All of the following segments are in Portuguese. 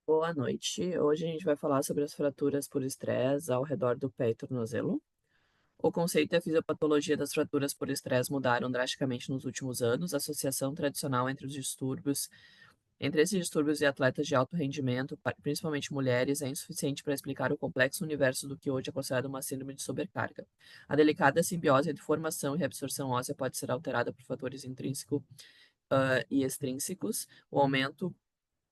Boa noite. Hoje a gente vai falar sobre as fraturas por estresse ao redor do pé e tornozelo. O conceito e a fisiopatologia das fraturas por estresse mudaram drasticamente nos últimos anos. A associação tradicional entre esses distúrbios e atletas de alto rendimento, principalmente mulheres, é insuficiente para explicar o complexo universo do que hoje é considerado uma síndrome de sobrecarga. A delicada simbiose entre formação e reabsorção óssea pode ser alterada por fatores intrínsecos, e extrínsecos. O aumento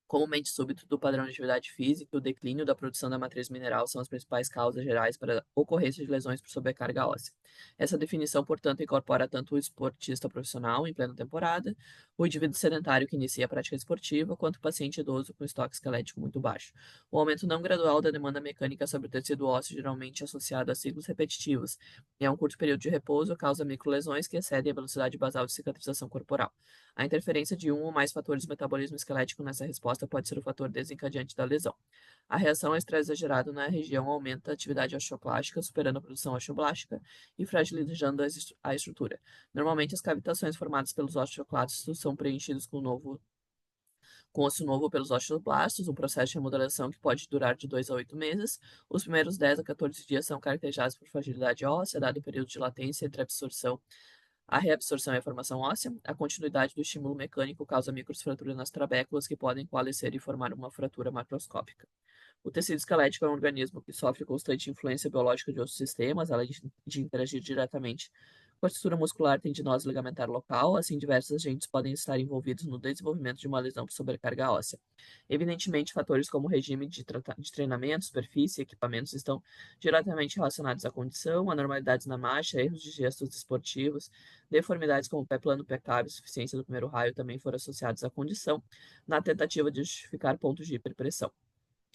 comumente súbito do padrão de atividade física e o declínio da produção da matriz mineral são as principais causas gerais para a ocorrência de lesões por sobrecarga óssea. Essa definição, portanto, incorpora tanto o esportista profissional em plena temporada, o indivíduo sedentário que inicia a prática esportiva, quanto o paciente idoso com estoque esquelético muito baixo. O aumento não gradual da demanda mecânica sobre o tecido ósseo, geralmente associado a ciclos repetitivos e a um curto período de repouso, causa microlesões que excedem a velocidade basal de cicatrização corporal. A interferência de um ou mais fatores do metabolismo esquelético nessa resposta pode ser o fator desencadeante da lesão. A reação ao estresse exagerado na região aumenta a atividade osteoplástica, superando a produção osteoblástica e fragilizando a estrutura. Normalmente, as cavitações formadas pelos osteoclastos são preenchidas com osso novo pelos osteoblastos, um processo de remodelação que pode durar de 2 a 8 meses. Os primeiros 10 a 14 dias são caracterizados por fragilidade óssea, dado o período de latência entre a reabsorção e a formação óssea. A continuidade do estímulo mecânico causa microfraturas nas trabéculas que podem coalescer e formar uma fratura macroscópica. O tecido esquelético é um organismo que sofre constante influência biológica de outros sistemas, além de interagir diretamente com a estrutura muscular tendinosa e ligamentar local. Assim, diversos agentes podem estar envolvidos no desenvolvimento de uma lesão por sobrecarga óssea. Evidentemente, fatores como regime de treinamento, superfície e equipamentos estão diretamente relacionados à condição, anormalidades na marcha, erros de gestos esportivos, deformidades como pé plano, pé cabe, insuficiência do primeiro raio também foram associados à condição, na tentativa de justificar pontos de hiperpressão.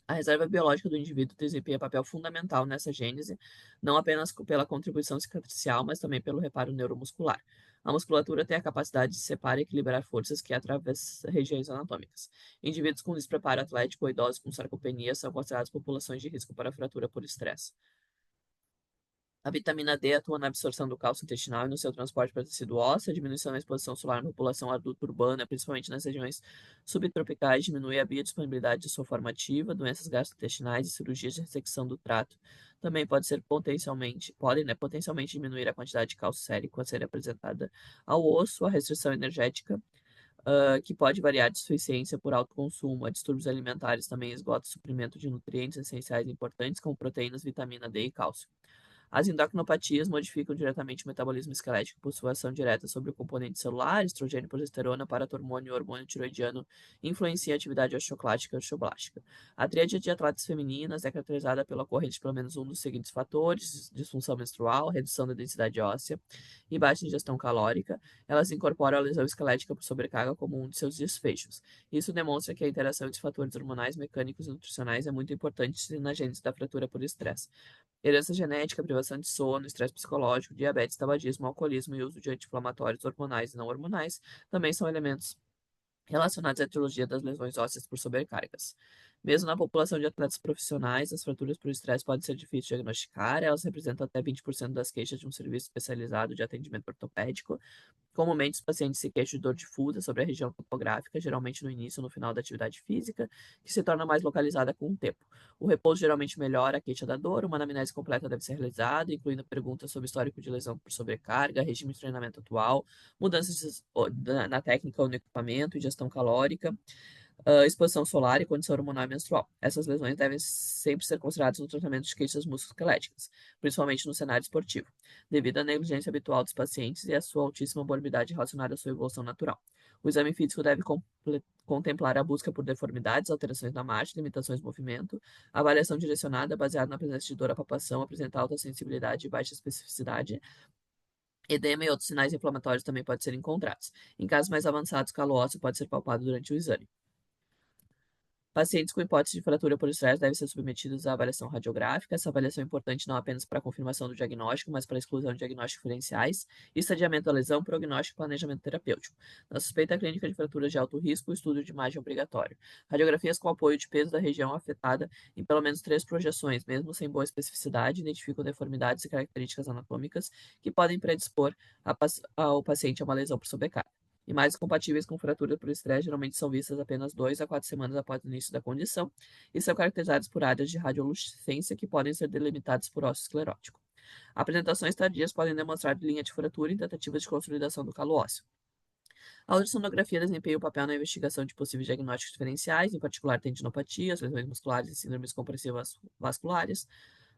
A reserva biológica do indivíduo desempenha papel fundamental nessa gênese, não apenas pela contribuição cicatricial, mas também pelo reparo neuromuscular. A musculatura tem a capacidade de separar e equilibrar forças que atravessam regiões anatômicas. Indivíduos com despreparo atlético ou idosos com sarcopenia são considerados populações de risco para fratura por estresse. A vitamina D atua na absorção do cálcio intestinal e no seu transporte para tecido ósseo, a diminuição da exposição solar na população adulta urbana, principalmente nas regiões subtropicais, diminui a biodisponibilidade de sua forma ativa, doenças gastrointestinais e cirurgias de ressecção do trato. Também podem, potencialmente diminuir a quantidade de cálcio sérico a ser apresentada ao osso, a restrição energética, que pode variar de suficiência por alto consumo, a distúrbios alimentares também esgota o suprimento de nutrientes essenciais importantes como proteínas, vitamina D e cálcio. As endocrinopatias modificam diretamente o metabolismo esquelético por sua ação direta sobre o componente celular, estrogênio, progesterona, paratormônio e hormônio tiroidiano, influencia a atividade osteoclástica e osteoblástica. A tríade de atletas femininas é caracterizada pela ocorrência de pelo menos um dos seguintes fatores: disfunção menstrual, redução da densidade óssea e baixa ingestão calórica. Elas incorporam a lesão esquelética por sobrecarga como um de seus desfechos. Isso demonstra que a interação entre fatores hormonais, mecânicos e nutricionais é muito importante na gênese da fratura por estresse. Herança genética, privação de sono, estresse psicológico, diabetes, tabagismo, alcoolismo e uso de anti-inflamatórios hormonais e não hormonais também são elementos relacionados à etiologia das lesões ósseas por sobrecargas. Mesmo na população de atletas profissionais, as fraturas por estresse podem ser difíceis de diagnosticar, elas representam até 20% das queixas de um serviço especializado de atendimento ortopédico. Comumente, os pacientes se queixam de dor difusa sobre a região topográfica, geralmente no início ou no final da atividade física, que se torna mais localizada com o tempo. O repouso geralmente melhora a queixa da dor, uma anamnese completa deve ser realizada, incluindo perguntas sobre histórico de lesão por sobrecarga, regime de treinamento atual, mudanças na técnica ou no equipamento, ingestão calórica, exposição solar e condição hormonal menstrual. Essas lesões devem sempre ser consideradas no tratamento de queixas musculoesqueléticas, principalmente no cenário esportivo, devido à negligência habitual dos pacientes e à sua altíssima morbidade relacionada à sua evolução natural. O exame físico deve contemplar a busca por deformidades, alterações na marcha, limitações de movimento, avaliação direcionada baseada na presença de dor à palpação, apresentar alta sensibilidade e baixa especificidade. Edema e outros sinais inflamatórios também podem ser encontrados. Em casos mais avançados, calo ósseo pode ser palpado durante o exame. Pacientes com hipótese de fratura por estresse devem ser submetidos à avaliação radiográfica. Essa avaliação é importante não apenas para a confirmação do diagnóstico, mas para a exclusão de diagnósticos diferenciais, estadiamento da lesão, prognóstico e planejamento terapêutico. Na suspeita clínica de fraturas de alto risco, o estudo de imagem é obrigatório. Radiografias com apoio de peso da região afetada em pelo menos 3 projeções, mesmo sem boa especificidade, identificam deformidades e características anatômicas que podem predispor ao paciente a uma lesão por sobrecarga. e mais compatíveis com fratura por estresse geralmente são vistas apenas 2 a 4 semanas após o início da condição e são caracterizadas por áreas de radiolucência que podem ser delimitadas por ósseo esclerótico. Apresentações tardias podem demonstrar linha de fratura em tentativas de consolidação do calo ósseo. A ultrassonografia desempenha um papel na investigação de possíveis diagnósticos diferenciais, em particular tendinopatias, lesões musculares e síndromes compressivas vasculares.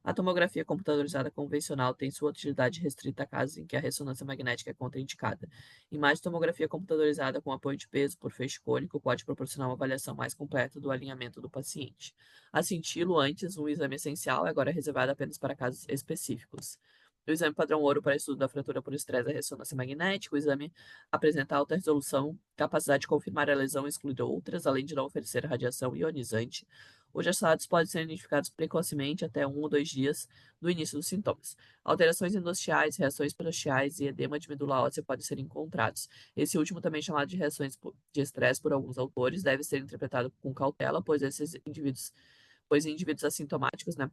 A tomografia computadorizada convencional tem sua utilidade restrita a casos em que a ressonância magnética é contraindicada. Imagem de tomografia computadorizada com apoio de peso por feixe cônico pode proporcionar uma avaliação mais completa do alinhamento do paciente. A cintilo antes, um exame essencial, é agora reservado apenas para casos específicos. O exame padrão ouro para estudo da fratura por estresse é ressonância magnética. O exame apresenta alta resolução, capacidade de confirmar a lesão e excluir outras, além de não oferecer radiação ionizante. Os achados podem ser identificados precocemente até 1 ou 2 dias do início dos sintomas. Alterações endoteliais, reações paroxiais e edema de medula óssea podem ser encontrados. Esse último, também chamado de reações de estresse por alguns autores, deve ser interpretado com cautela, pois em indivíduos assintomáticos, né,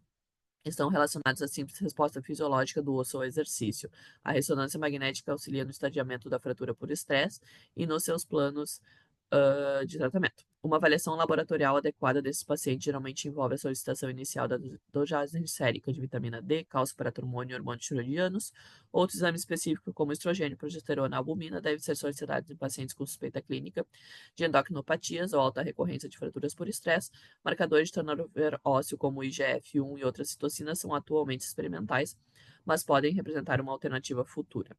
estão relacionados à simples resposta fisiológica do osso ao exercício. A ressonância magnética auxilia no estadiamento da fratura por estresse e nos seus planos de tratamento. Uma avaliação laboratorial adequada desses pacientes geralmente envolve a solicitação inicial da dosagem sérica de vitamina D, cálcio, paratormônio e hormônios tiroidianos. Outro exame específico, como estrogênio, progesterona e albumina, deve ser solicitado em pacientes com suspeita clínica de endocrinopatias ou alta recorrência de fraturas por estresse. Marcadores de turnover ósseo, como o IGF-1 e outras citocinas, são atualmente experimentais, mas podem representar uma alternativa futura.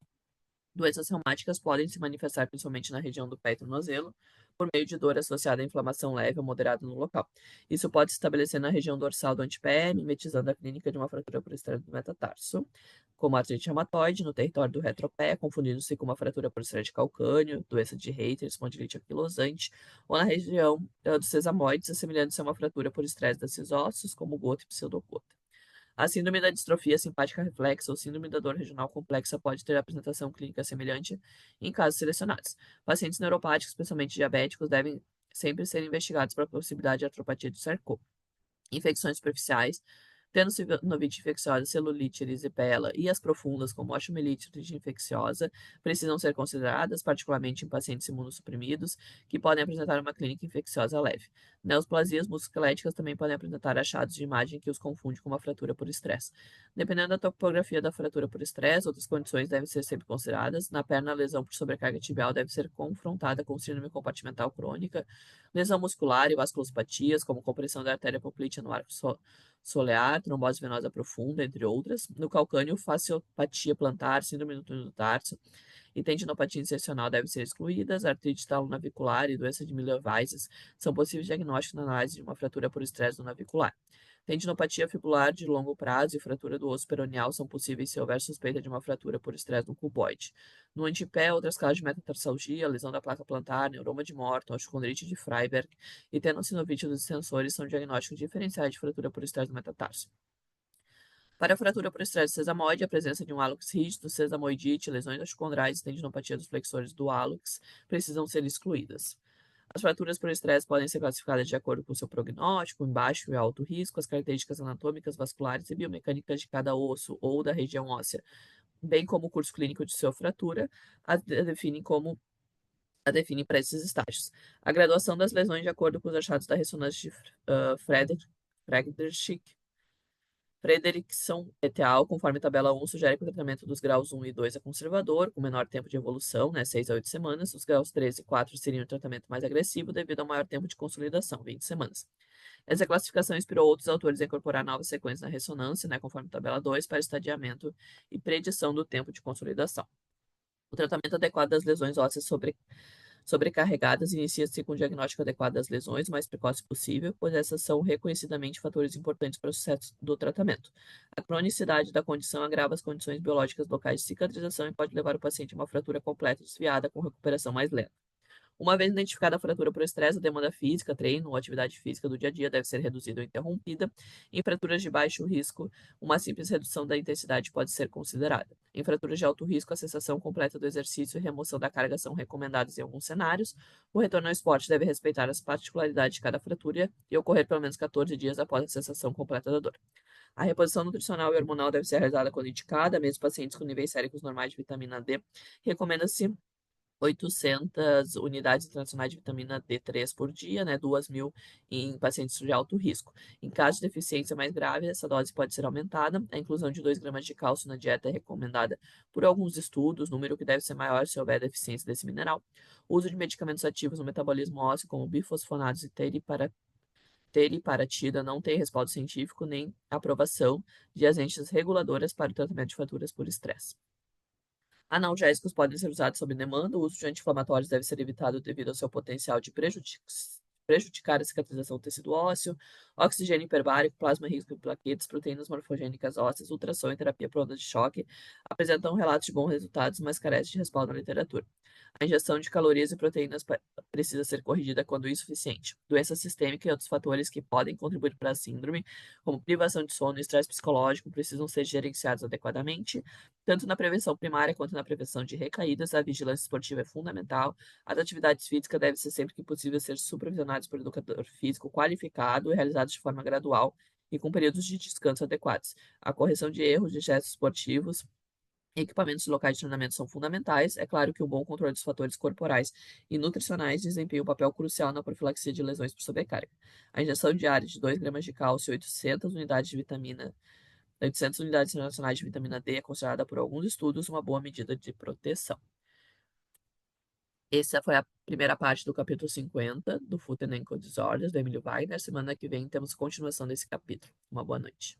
Doenças reumáticas podem se manifestar principalmente na região do pé e tornozelo, por meio de dor associada à inflamação leve ou moderada no local. Isso pode se estabelecer na região dorsal do antepé, mimetizando a clínica de uma fratura por estresse do metatarso, como artrite reumatoide, no território do retropé, confundindo-se com uma fratura por estresse de calcâneo, doença de Reiter, espondilite anquilosante, ou na região dos sesamoides, assemelhando-se a uma fratura por estresse desses ossos, como gota e pseudogota. A síndrome da distrofia simpática reflexa ou síndrome da dor regional complexa pode ter apresentação clínica semelhante em casos selecionados. Pacientes neuropáticos, especialmente diabéticos, devem sempre ser investigados para a possibilidade de artropatia do sarcoma. Infecções superficiais, tendo sinovite infecciosa, celulite, erisipela e as profundas, como osteomielite infecciosa, precisam ser consideradas, particularmente em pacientes imunossuprimidos, que podem apresentar uma clínica infecciosa leve. Neoplasias musculoesqueléticas também podem apresentar achados de imagem que os confunde com uma fratura por estresse. Dependendo da topografia da fratura por estresse, outras condições devem ser sempre consideradas. Na perna, a lesão por sobrecarga tibial deve ser confrontada com síndrome compartimental crônica, lesão muscular e vasculopatias, como compressão da artéria poplítea no arco solear, trombose venosa profunda, entre outras. No calcâneo, fasciopatia plantar, síndrome do túnel do tarso e tendinopatia insercional devem ser excluídas. Artrite talonavicular e doença de Miller-Weiss são possíveis diagnósticos na análise de uma fratura por estresse do navicular. Tendinopatia fibular de longo prazo e fratura do osso peroneal são possíveis se houver suspeita de uma fratura por estresse no cuboide. No antepé, outras causas de metatarsalgia, lesão da placa plantar, neuroma de Morton, osteocondrite de Freiberg e tenossinovite dos extensores são diagnósticos diferenciais de fratura por estresse do metatarso. Para a fratura por estresse sesamoide, a presença de um hálux rígido, sesamoidite, lesões osteocondrais e tendinopatia dos flexores do hálux precisam ser excluídas. As fraturas por estresse podem ser classificadas de acordo com seu prognóstico, em baixo e alto risco, as características anatômicas, vasculares e biomecânicas de cada osso ou da região óssea, bem como o curso clínico de sua fratura, a definem para esses estágios. A graduação das lesões de acordo com os achados da ressonância de Frederickson et al., conforme tabela 1, sugere que o tratamento dos graus 1 e 2 é conservador, com menor tempo de evolução, 6 a 8 semanas. Os graus 3 e 4 seriam o tratamento mais agressivo, devido ao maior tempo de consolidação, 20 semanas. Essa classificação inspirou outros autores a incorporar novas sequências na ressonância, conforme tabela 2, para estadiamento e predição do tempo de consolidação. O tratamento adequado das lesões ósseas sobrecarregadas inicia-se com o diagnóstico adequado das lesões o mais precoce possível, pois essas são reconhecidamente fatores importantes para o sucesso do tratamento. A cronicidade da condição agrava as condições biológicas locais de cicatrização e pode levar o paciente a uma fratura completa desviada com recuperação mais lenta. Uma vez identificada a fratura por estresse, a demanda física, treino ou atividade física do dia a dia deve ser reduzida ou interrompida. Em fraturas de baixo risco, uma simples redução da intensidade pode ser considerada. Em fraturas de alto risco, a cessação completa do exercício e remoção da carga são recomendadas em alguns cenários. O retorno ao esporte deve respeitar as particularidades de cada fratura e ocorrer pelo menos 14 dias após a cessação completa da dor. A reposição nutricional e hormonal deve ser realizada quando indicada, mesmo pacientes com níveis séricos normais de vitamina D. Recomenda-se 800 unidades internacionais de vitamina D3 por dia, né, 2.000 em pacientes de alto risco. Em caso de deficiência mais grave, essa dose pode ser aumentada. A inclusão de 2 gramas de cálcio na dieta é recomendada por alguns estudos, número que deve ser maior se houver deficiência desse mineral. O uso de medicamentos ativos no metabolismo ósseo, como bifosfonados e teriparatida, não tem respaldo científico nem aprovação de agentes reguladoras para o tratamento de fraturas por estresse. Analgésicos podem ser usados sob demanda. O uso de anti-inflamatórios deve ser evitado devido ao seu potencial de prejudicar a cicatrização do tecido ósseo. Oxigênio hiperbárico, plasma rico em plaquetas, proteínas morfogênicas ósseas, ultrassom e terapia por onda de choque apresentam relatos de bons resultados, mas carecem de respaldo na literatura. A ingestão de calorias e proteínas precisa ser corrigida quando insuficiente. Doença sistêmica e outros fatores que podem contribuir para a síndrome, como privação de sono e estresse psicológico, precisam ser gerenciados adequadamente. Tanto na prevenção primária quanto na prevenção de recaídas, a vigilância esportiva é fundamental. As atividades físicas devem ser sempre que possível ser supervisionadas por educador físico qualificado e realizadas de forma gradual e com períodos de descanso adequados. A correção de erros de gestos esportivos equipamentos e locais de treinamento são fundamentais. É claro que o bom controle dos fatores corporais e nutricionais desempenha um papel crucial na profilaxia de lesões por sobrecarga. A injeção diária de 2 gramas de cálcio e 800 unidades de vitamina 800 unidades internacionais de vitamina D é considerada por alguns estudos uma boa medida de proteção. Essa foi a primeira parte do capítulo 50 do Food and Ankle Disorders, do Emílio Wagner. Semana que vem temos continuação desse capítulo. Uma boa noite.